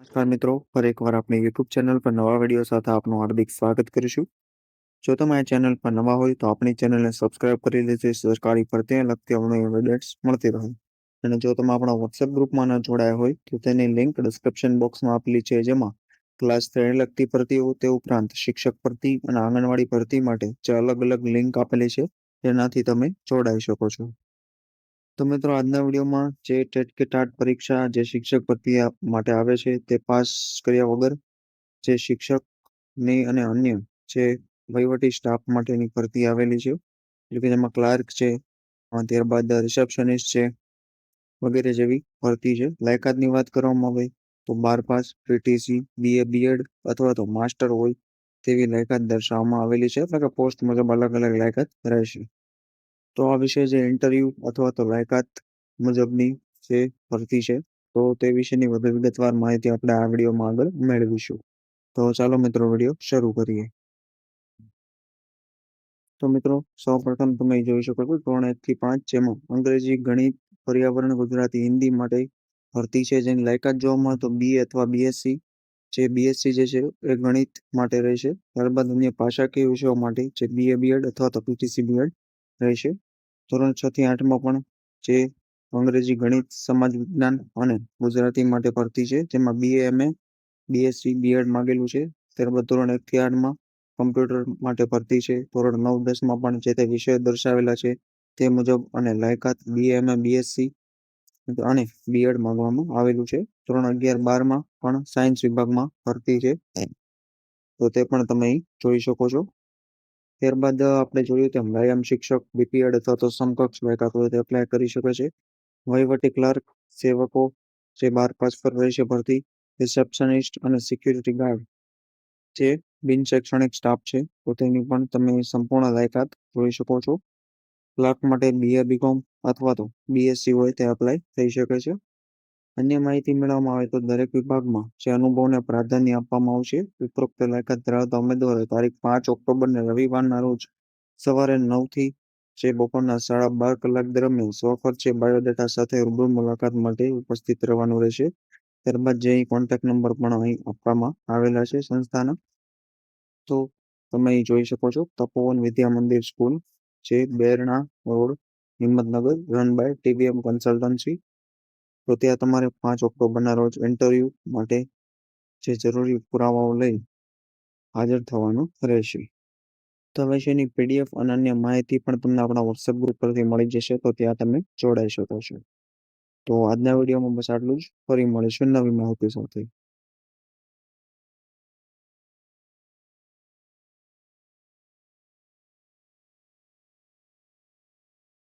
નમસ્કાર મિત્રો, ફરી એકવાર આપણી યુટ્યુબ ચેનલ પર નવા વિડીયો સાથે આપનું હાર્દિક સ્વાગત કરીશું. જો તમે આ ચેનલ પર નવા હોય તો આપણી ચેનલને સબસ્ક્રાઇબ કરી લેજો, સરકારી ભરતીને લગતી અવનવી અપડેટ્સ મળતી રહે. અને જો તમે આપણા વોટ્સએપ ગ્રુપમાં ન જોડાયા હોય તો તેની લિંક ડિસ્ક્રિપ્શન બોક્સમાં આપેલી છે, જેમાં ક્લાસ 3 લગતી ભરતીઓ તે ઉપરાંત શિક્ષક ભરતી અને આંગણવાડી ભરતી માટે જે અલગ અલગ લિંક આપેલી છે તેનાથી તમે જોડાઈ શકો છો. તો મિત્રો, આજના વિડીયોમાં જે ટેટ કે ટાટ પરીક્ષા જે શિક્ષક ભરતી માટે આવે છે તે પાસ કર્યા વગર જે શિક્ષકની અને અન્ય જે વહીવટી સ્ટાફ માટેની ભરતી આવેલી છે, એટલે કે જેમાં ક્લાર્ક છે, ત્યારબાદ રિસેપ્શનિસ્ટ છે વગેરે જેવી ભરતી છે. લાયકાતની વાત કરવામાં આવે તો 12 પાસ, પીટીસી, બીએ, બીએડ અથવા તો માસ્ટર હોય તેવી લાયકાત દર્શાવવામાં આવેલી છે, એટલે કે પોસ્ટ મુજબ અલગ અલગ લાયકાત રહેશે. તો આ વિશે જે ઇન્ટરવ્યુ અથવા તો લાયકાત મુજબની જે ભરતી છે, તો તે વિશેની વધુ વિગતવાર માહિતી આપણે આ વિડીયોમાં આગળ મેળવીશું. તો ચાલો મિત્રો, વિડીયો શરૂ કરીએ. તો મિત્રો, સૌપ્રથમ તમે જોઈ શકો છો 3 થી 5, જેમાં અંગ્રેજી, ગણિત, પર્યાવરણ, ગુજરાતી, હિન્દી માટે ભરતી છે. જેની લાયકાત જોવામાં તો બીએ અથવા બીએસસી, જે બીએસસી જે છે એ ગણિત માટે રહેશે. ત્યારબાદ અન્ય ભાષાકીય વિષયો માટે જે બીએ બીએડ અથવા તો પીટીસી બીએડ રહેશે. ધોરણ 6 થી 8માં પણ જે અંગ્રેજી, ગણિત, સમાજ વિજ્ઞાન અને ગુજરાતી માટે ભરતી છે, જેમાં બીએ, એમએ, બીએસસી, બીએડ માંગેલું છે. ત્યારબાદ ધોરણ 1 થી 8માં કમ્પ્યુટર માટે ભરતી છે. ધોરણ 9-10માં પણ જે તે વિષયો દર્શાવેલા છે તે મુજબ અને લાયકાત બીએ, એમએ, બીએસસી અને બીએડ માંગવામાં આવેલું છે. ધોરણ 11-12માં પણ સાયન્સ વિભાગમાં ભરતી છે, તો તે પણ તમે અહીં જોઈ શકો છો. ત્યારબાદ આપણે જોયું તેમ વ્યાયામ શિક્ષક, બીપીએડ અથવા તો સમકક્ષ લાયકાત હોય તે એપ્લાય કરી શકે છે. વહીવટી ક્લાર્ક, સેવકો જે 12 પાસ પર રહેશે ભરતી. રિસેપ્શનિસ્ટ અને સિક્યુરિટી ગાર્ડ જે બિન શૈક્ષણિક સ્ટાફ છે, તો તેની પણ તમે સંપૂર્ણ લાયકાત જોઈ શકો છો. ક્લાર્ક માટે બીએ, બીકોમ અથવા તો બીએસસી હોય તે એપ્લાય થઈ શકે છે. અન્ય માહિતી મેળવવામાં આવે તો દરેક વિભાગમાં જે અનુભવને પ્રાધાન્ય આપવામાં આવશે. ઉપરોક્ત લાયકાત ધરાવતા ઉમેદવારો તારીખ 5 ઓક્ટોબરને રવિવારના રોજ સવારે 9 થી જે બપોરના 12:30 કલાક દરમિયાન સ્વખર્ચે બાયોડેટા સાથે રૂબરૂ મુલાકાત માટે ઉપસ્થિત રહેવાનું રહેશે. ત્યારબાદ જે કોન્ટેક્ટ નંબર પણ અહીં આપવામાં આવેલા છે સંસ્થાના, તો તમે અહીં જોઈ શકો છો. તપોવન વિદ્યા મંદિર સ્કૂલ, જે Berana road, Himmatnagar, run by TVM consultancy. તો ત્યાં તમારે 5 ઓક્ટોબરના રોજ ઇન્ટરવ્યુ માટે જે જરૂરી પુરાવાઓ લઈ હાજર થવાનું રહેશે. તો વિશેની પીડીએફ અને અન્ય માહિતી પણ તમને આપણા વોટ્સએપ ગ્રુપ પરથી મળી જશે, તો ત્યાં તમે જોડાઈ શકો છો. તો આજના વિડીયોમાં બસ આટલું જ. ફરી મળીશું નવી માહિતી સાથે.